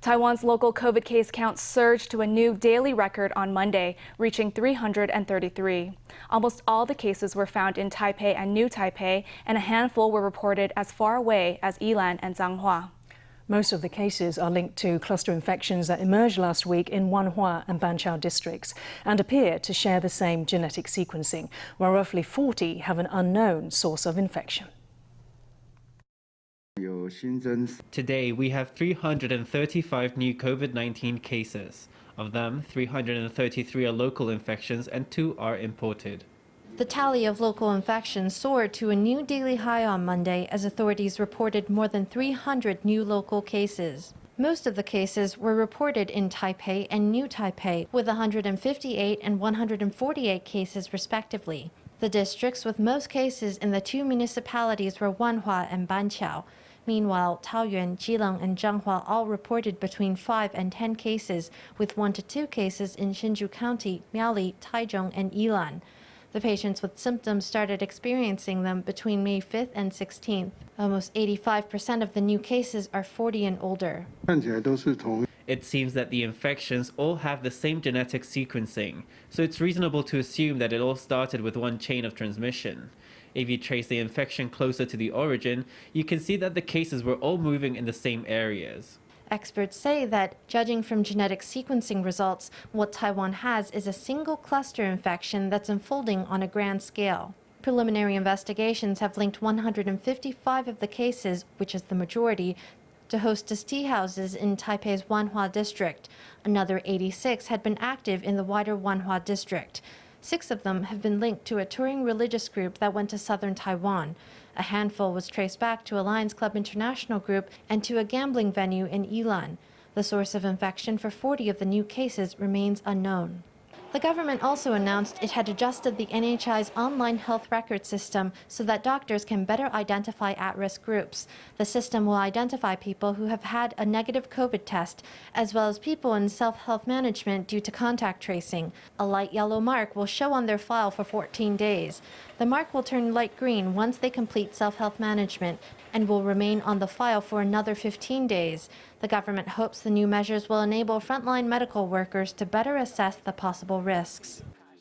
Taiwan's local COVID case count surged to a new daily record on Monday, reaching 333. Almost all the cases were found in Taipei and New Taipei, and a handful were reported as far away as Yilan and Changhua. Most of the cases are linked to cluster infections that emerged last week in Wanhua and Banqiao districts and appear to share the same genetic sequencing, while roughly 40 have an unknown source of infection. Today, we have 335 new COVID-19 cases. Of them, 333 are local infections and 2 are imported. The tally of local infections soared to a new daily high on Monday as authorities reported more than 300 new local cases. Most of the cases were reported in Taipei and New Taipei, with 158 and 148 cases respectively. The districts with most cases in the 2 municipalities were Wanhua and Banqiao. Meanwhile, Taoyuan, Keelung and Changhua all reported between 5 and 10 cases, with 1 to 2 cases in Hsinchu County, Miaoli, Taichung and Yilan. The patients with symptoms started experiencing them between May 5th and 16th. Almost 85% of the new cases are 40 and older. It seems that the infections all have the same genetic sequencing, so it's reasonable to assume that it all started with one chain of transmission. If you trace the infection closer to the origin, you can see that the cases were all moving in the same areas. Experts say that, judging from genetic sequencing results, what Taiwan has is a single cluster infection that's unfolding on a grand scale. Preliminary investigations have linked 155 of the cases, which is the majority, to hostess tea houses in Taipei's Wanhua district. Another 86 had been active in the wider Wanhua district. 6 of them have been linked to a touring religious group that went to southern Taiwan. A handful was traced back to a Lions Club International group and to a gambling venue in Yilan. The source of infection for 40 of the new cases remains unknown. The government also announced it had adjusted the NHI's online health record system so that doctors can better identify at-risk groups. The system will identify people who have had a negative COVID test, as well as people in self-health management due to contact tracing. A light yellow mark will show on their file for 14 days. The mark will turn light green once they complete self-health management and will remain on the file for another 15 days. The government hopes the new measures will enable frontline medical workers to better assess the possible risks.